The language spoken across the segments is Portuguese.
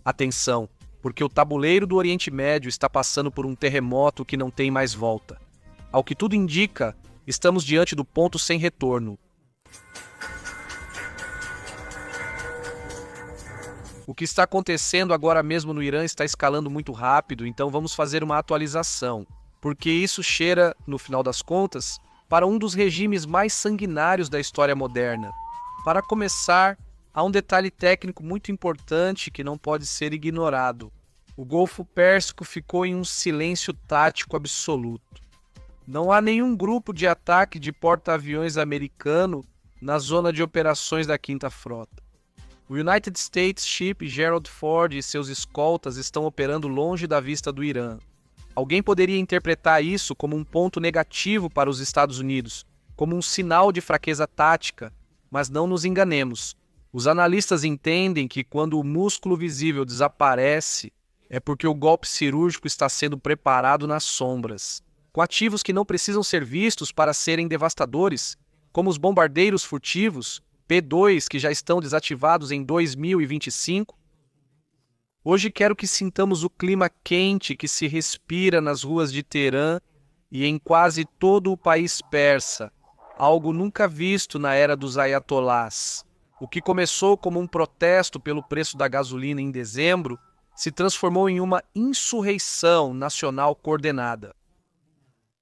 Atenção, porque o tabuleiro do Oriente Médio está passando por um terremoto que não tem mais volta. Ao que tudo indica, estamos diante do ponto sem retorno. O que está acontecendo agora mesmo no Irã está escalando muito rápido, então vamos fazer uma atualização, porque isso cheira, no final das contas, para um dos regimes mais sanguinários da história moderna. Para começar, há um detalhe técnico muito importante que não pode ser ignorado. O Golfo Pérsico ficou em um silêncio tático absoluto. Não há nenhum grupo de ataque de porta-aviões americano na zona de operações da Quinta Frota. O United States Ship Gerald Ford e seus escoltas estão operando longe da vista do Irã. Alguém poderia interpretar isso como um ponto negativo para os Estados Unidos, como um sinal de fraqueza tática, mas não nos enganemos. Os analistas entendem que quando o músculo visível desaparece, é porque o golpe cirúrgico está sendo preparado nas sombras, com ativos que não precisam ser vistos para serem devastadores, como os bombardeiros furtivos, P-2 que já estão desativados em 2025. Hoje quero que sintamos o clima quente que se respira nas ruas de Teherã e em quase todo o país persa, algo nunca visto na era dos ayatolás. O que começou como um protesto pelo preço da gasolina em dezembro se transformou em uma insurreição nacional coordenada.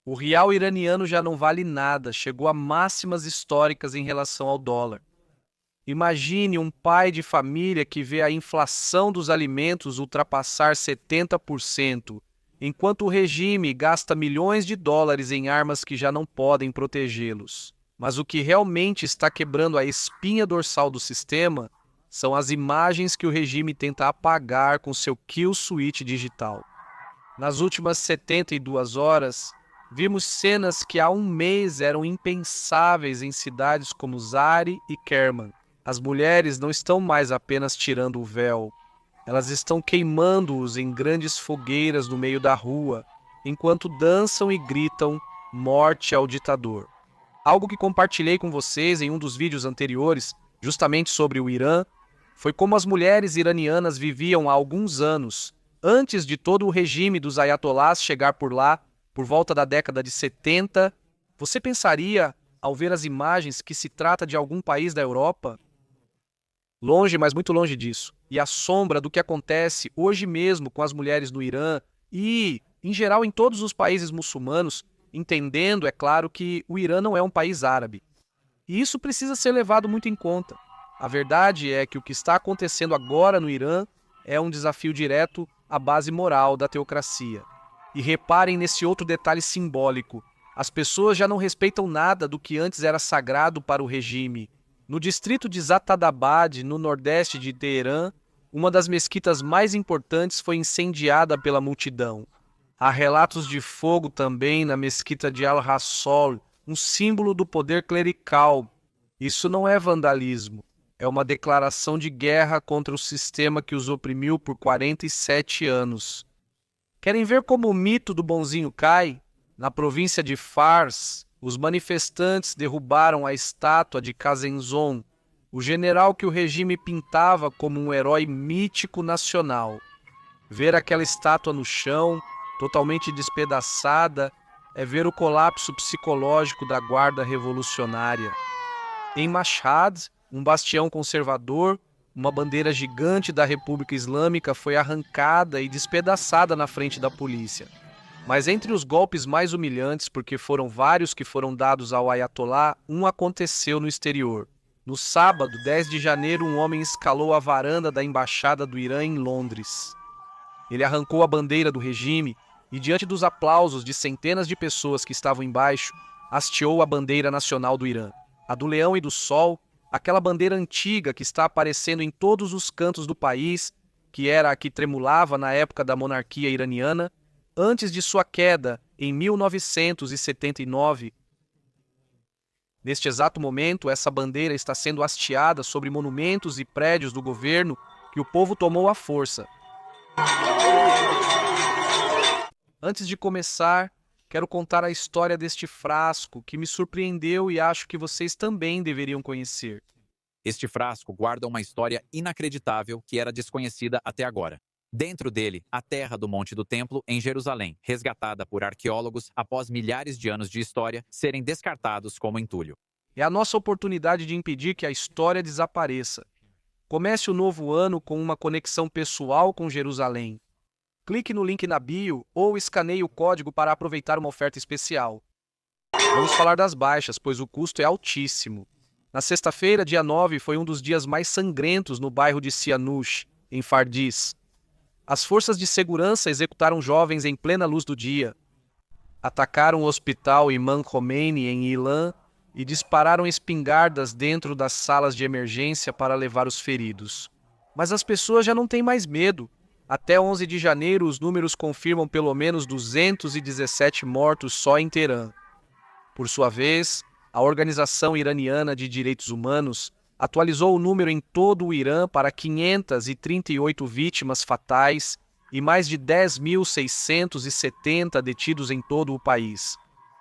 O real iraniano já não vale nada, chegou a máximas históricas em relação ao dólar. Imagine um pai de família que vê a inflação dos alimentos ultrapassar 70%, enquanto o regime gasta milhões de dólares em armas que já não podem protegê-los. Mas o que realmente está quebrando a espinha dorsal do sistema são as imagens que o regime tenta apagar com seu kill switch digital. Nas últimas 72 horas, vimos cenas que há um mês eram impensáveis em cidades como Zari e Kerman. As mulheres não estão mais apenas tirando o véu, elas estão queimando-os em grandes fogueiras no meio da rua, enquanto dançam e gritam "Morte ao ditador". Algo que compartilhei com vocês em um dos vídeos anteriores, justamente sobre o Irã, foi como as mulheres iranianas viviam há alguns anos, antes de todo o regime dos ayatolás chegar por lá, por volta da década de 70. Você pensaria, ao ver as imagens, que se trata de algum país da Europa? Longe, mas muito longe disso. E a sombra do que acontece hoje mesmo com as mulheres no Irã e, em geral, em todos os países muçulmanos, entendendo, é claro, que o Irã não é um país árabe. E isso precisa ser levado muito em conta. A verdade é que o que está acontecendo agora no Irã é um desafio direto à base moral da teocracia. E reparem nesse outro detalhe simbólico. As pessoas já não respeitam nada do que antes era sagrado para o regime. No distrito de Zatadabad, no nordeste de Teherã, uma das mesquitas mais importantes foi incendiada pela multidão. Há relatos de fogo também na mesquita de Al-Rassol, um símbolo do poder clerical. Isso não é vandalismo, é uma declaração de guerra contra o sistema que os oprimiu por 47 anos. Querem ver como o mito do bonzinho cai? Na província de Fars, os manifestantes derrubaram a estátua de Kazenzon, o general que o regime pintava como um herói mítico nacional. Ver aquela estátua no chão, totalmente despedaçada, é ver o colapso psicológico da guarda revolucionária. Em Mashhad, um bastião conservador, uma bandeira gigante da República Islâmica foi arrancada e despedaçada na frente da polícia. Mas entre os golpes mais humilhantes, porque foram vários que foram dados ao Ayatollah, um aconteceu no exterior. No sábado, 10 de janeiro, um homem escalou a varanda da Embaixada do Irã em Londres. Ele arrancou a bandeira do regime e, diante dos aplausos de centenas de pessoas que estavam embaixo, hasteou a bandeira nacional do Irã, a do leão e do sol, aquela bandeira antiga que está aparecendo em todos os cantos do país, que era a que tremulava na época da monarquia iraniana, antes de sua queda, em 1979. Neste exato momento, essa bandeira está sendo hasteada sobre monumentos e prédios do governo que o povo tomou à força. Antes de começar, quero contar a história deste frasco que me surpreendeu e acho que vocês também deveriam conhecer. Este frasco guarda uma história inacreditável que era desconhecida até agora. Dentro dele, a terra do Monte do Templo, em Jerusalém, resgatada por arqueólogos após milhares de anos de história serem descartados como entulho. É a nossa oportunidade de impedir que a história desapareça. Comece o novo ano com uma conexão pessoal com Jerusalém. Clique no link na bio ou escaneie o código para aproveitar uma oferta especial. Vamos falar das baixas, pois o custo é altíssimo. Na sexta-feira, dia 9, foi um dos dias mais sangrentos no bairro de Sianush, em Fardis. As forças de segurança executaram jovens em plena luz do dia, atacaram o hospital Imam Khomeini em Ilan e dispararam espingardas dentro das salas de emergência para levar os feridos. Mas as pessoas já não têm mais medo. Até 11 de janeiro, os números confirmam pelo menos 217 mortos só em Teherã. Por sua vez, a Organização Iraniana de Direitos Humanos atualizou o número em todo o Irã para 538 vítimas fatais e mais de 10.670 detidos em todo o país.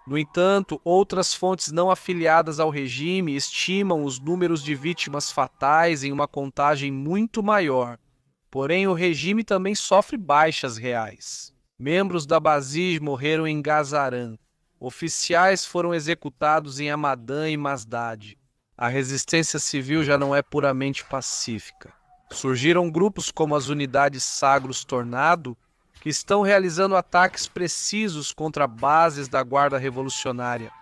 No entanto, outras fontes não afiliadas ao regime estimam os números de vítimas fatais em uma contagem muito maior. Porém, o regime também sofre baixas reais. Membros da Basij morreram em Gazaran. Oficiais foram executados em Hamadan e Masdad. A resistência civil já não é puramente pacífica. Surgiram grupos como as unidades Sagros Tornado, que estão realizando ataques precisos contra bases da Guarda Revolucionária.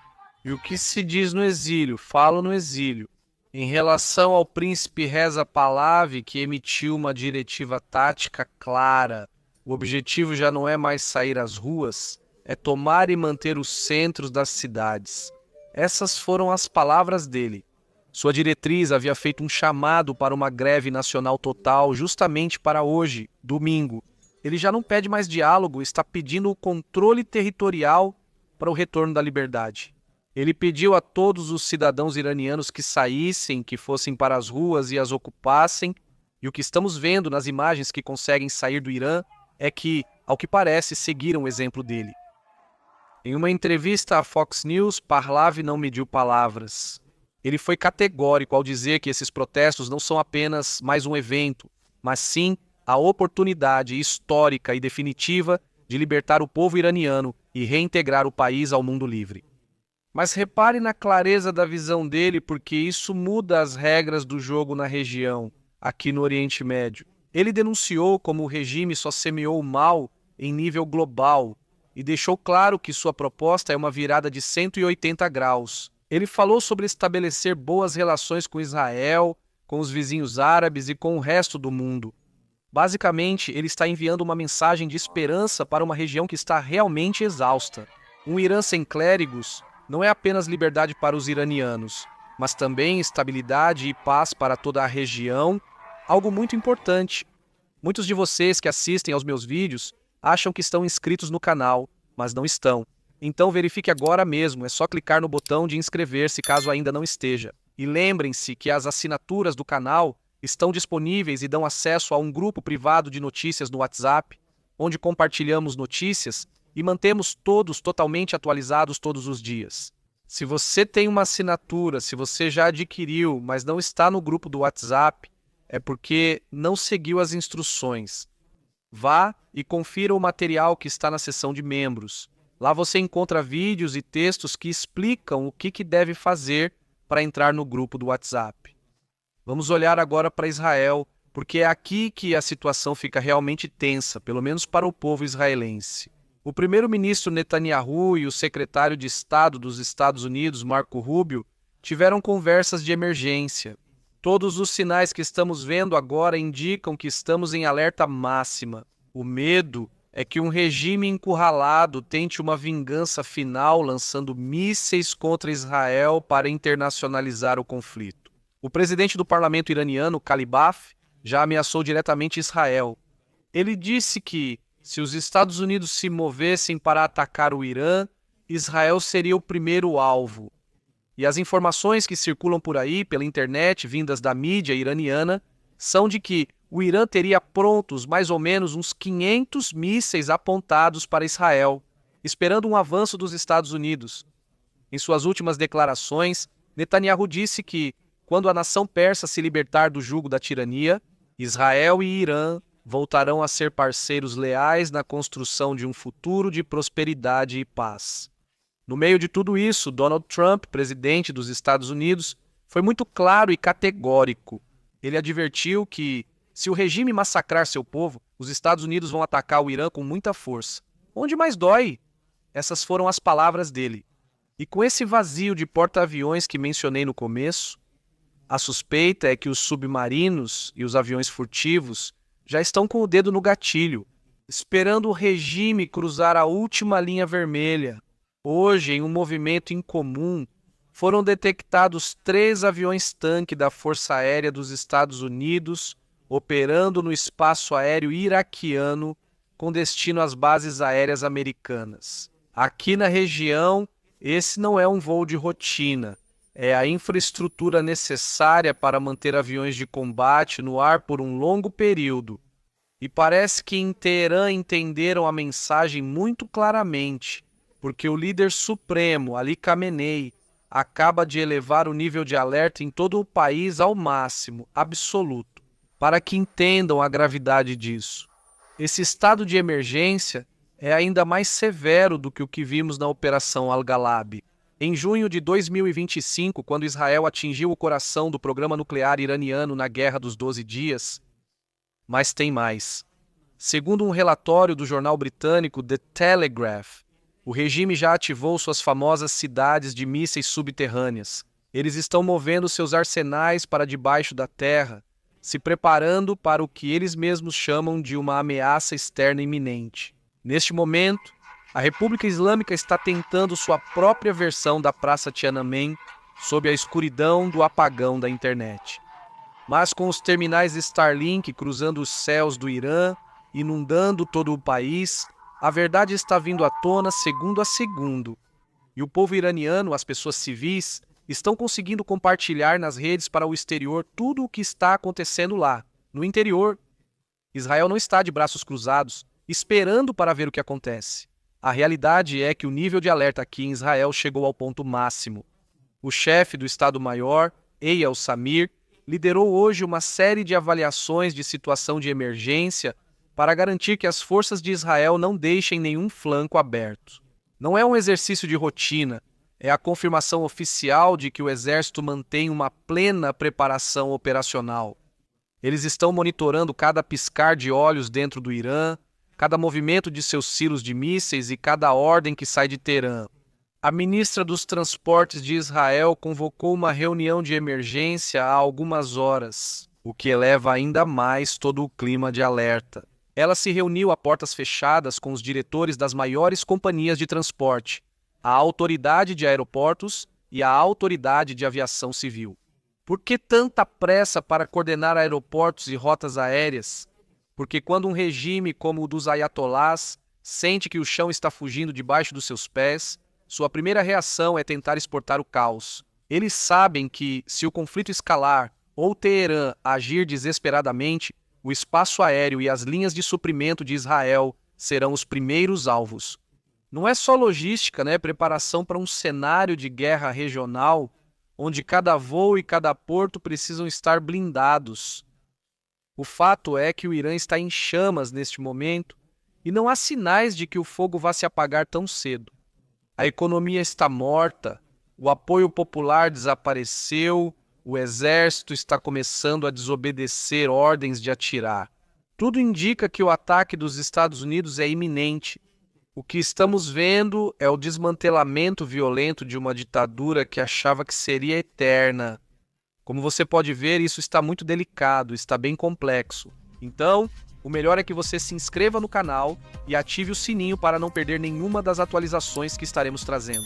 E o que se diz no exílio, falo no exílio. Em relação ao príncipe Reza Pahlavi, que emitiu uma diretiva tática clara, o objetivo já não é mais sair às ruas, é tomar e manter os centros das cidades. Essas foram as palavras dele. Sua diretriz havia feito um chamado para uma greve nacional total justamente para hoje, domingo. Ele já não pede mais diálogo, está pedindo o controle territorial para o retorno da liberdade. Ele pediu a todos os cidadãos iranianos que saíssem, que fossem para as ruas e as ocupassem, e o que estamos vendo nas imagens que conseguem sair do Irã é que, ao que parece, seguiram o exemplo dele. Em uma entrevista à Fox News, Pahlavi não mediu palavras. Ele foi categórico ao dizer que esses protestos não são apenas mais um evento, mas sim a oportunidade histórica e definitiva de libertar o povo iraniano e reintegrar o país ao mundo livre. Mas repare na clareza da visão dele, porque isso muda as regras do jogo na região, aqui no Oriente Médio. Ele denunciou como o regime só semeou o mal em nível global e deixou claro que sua proposta é uma virada de 180 graus. Ele falou sobre estabelecer boas relações com Israel, com os vizinhos árabes e com o resto do mundo. Basicamente, ele está enviando uma mensagem de esperança para uma região que está realmente exausta. Um Irã sem clérigos não é apenas liberdade para os iranianos, mas também estabilidade e paz para toda a região, algo muito importante. Muitos de vocês que assistem aos meus vídeos acham que estão inscritos no canal, mas não estão. Então verifique agora mesmo, é só clicar no botão de inscrever-se caso ainda não esteja. E lembrem-se que as assinaturas do canal estão disponíveis e dão acesso a um grupo privado de notícias no WhatsApp, onde compartilhamos notícias e mantemos todos totalmente atualizados todos os dias. Se você tem uma assinatura, se você já adquiriu, mas não está no grupo do WhatsApp, é porque não seguiu as instruções. Vá e confira o material que está na seção de membros. Lá você encontra vídeos e textos que explicam o que deve fazer para entrar no grupo do WhatsApp. Vamos olhar agora para Israel, porque é aqui que a situação fica realmente tensa, pelo menos para o povo israelense. O primeiro-ministro Netanyahu e o secretário de Estado dos Estados Unidos, Marco Rubio, tiveram conversas de emergência. Todos os sinais que estamos vendo agora indicam que estamos em alerta máxima. O medo é que um regime encurralado tente uma vingança final lançando mísseis contra Israel para internacionalizar o conflito. O presidente do parlamento iraniano, Kalibaf, já ameaçou diretamente Israel. Ele disse que, se os Estados Unidos se movessem para atacar o Irã, Israel seria o primeiro alvo. E as informações que circulam por aí, pela internet, vindas da mídia iraniana, são de que o Irã teria prontos mais ou menos uns 500 mísseis apontados para Israel, esperando um avanço dos Estados Unidos. Em suas últimas declarações, Netanyahu disse que Quando a nação persa se libertar do jugo da tirania, Israel e Irã voltarão a ser parceiros leais na construção de um futuro de prosperidade e paz. No meio de tudo isso, Donald Trump, presidente dos Estados Unidos, foi muito claro e categórico. Ele advertiu que, se o regime massacrar seu povo, os Estados Unidos vão atacar o Irã com muita força. Onde mais dói? Essas foram as palavras dele. E com esse vazio de porta-aviões que mencionei no começo, a suspeita é que os submarinos e os aviões furtivos já estão com o dedo no gatilho, esperando o regime cruzar a última linha vermelha. Hoje, em um movimento incomum, foram detectados 3 aviões-tanque da Força Aérea dos Estados Unidos operando no espaço aéreo iraquiano com destino às bases aéreas americanas. Aqui na região, esse não é um voo de rotina, é a infraestrutura necessária para manter aviões de combate no ar por um longo período. E parece que em Teherã entenderam a mensagem muito claramente, porque o líder supremo, Ali Khamenei, acaba de elevar o nível de alerta em todo o país ao máximo, absoluto, para que entendam a gravidade disso. Esse estado de emergência é ainda mais severo do que o que vimos na Operação Al-Ghalab. Em junho de 2025, quando Israel atingiu o coração do programa nuclear iraniano na Guerra dos 12 Dias, mas tem mais. Segundo um relatório do jornal britânico The Telegraph, o regime já ativou suas famosas cidades de mísseis subterrâneas. Eles estão movendo seus arsenais para debaixo da terra, se preparando para o que eles mesmos chamam de uma ameaça externa iminente. Neste momento, a República Islâmica está tentando sua própria versão da Praça Tiananmen sob a escuridão do apagão da internet. Mas com os terminais Starlink cruzando os céus do Irã, inundando todo o país, a verdade está vindo à tona segundo a segundo. E o povo iraniano, as pessoas civis, estão conseguindo compartilhar nas redes para o exterior tudo o que está acontecendo lá, no interior. Israel não está de braços cruzados, esperando para ver o que acontece. A realidade é que o nível de alerta aqui em Israel chegou ao ponto máximo. O chefe do Estado-Maior, Eyal Samir, liderou hoje uma série de avaliações de situação de emergência para garantir que as forças de Israel não deixem nenhum flanco aberto. Não é um exercício de rotina, é a confirmação oficial de que o exército mantém uma plena preparação operacional. Eles estão monitorando cada piscar de olhos dentro do Irã, cada movimento de seus silos de mísseis e cada ordem que sai de Teherã. A ministra dos Transportes de Israel convocou uma reunião de emergência há algumas horas, o que eleva ainda mais todo o clima de alerta. Ela se reuniu a portas fechadas com os diretores das maiores companhias de transporte, a Autoridade de Aeroportos e a Autoridade de Aviação Civil. Por que tanta pressa para coordenar aeroportos e rotas aéreas? Porque quando um regime como o dos ayatolás sente que o chão está fugindo debaixo dos seus pés, sua primeira reação é tentar exportar o caos. Eles sabem que, se o conflito escalar ou Teherã agir desesperadamente, o espaço aéreo e as linhas de suprimento de Israel serão os primeiros alvos. Não é só logística, preparação para um cenário de guerra regional, onde cada voo e cada porto precisam estar blindados. O fato é que o Irã está em chamas neste momento e não há sinais de que o fogo vá se apagar tão cedo. A economia está morta, o apoio popular desapareceu, o exército está começando a desobedecer ordens de atirar. Tudo indica que o ataque dos Estados Unidos é iminente. O que estamos vendo é o desmantelamento violento de uma ditadura que achava que seria eterna. Como você pode ver, isso está muito delicado, está bem complexo. Então, o melhor é que você se inscreva no canal e ative o sininho para não perder nenhuma das atualizações que estaremos trazendo.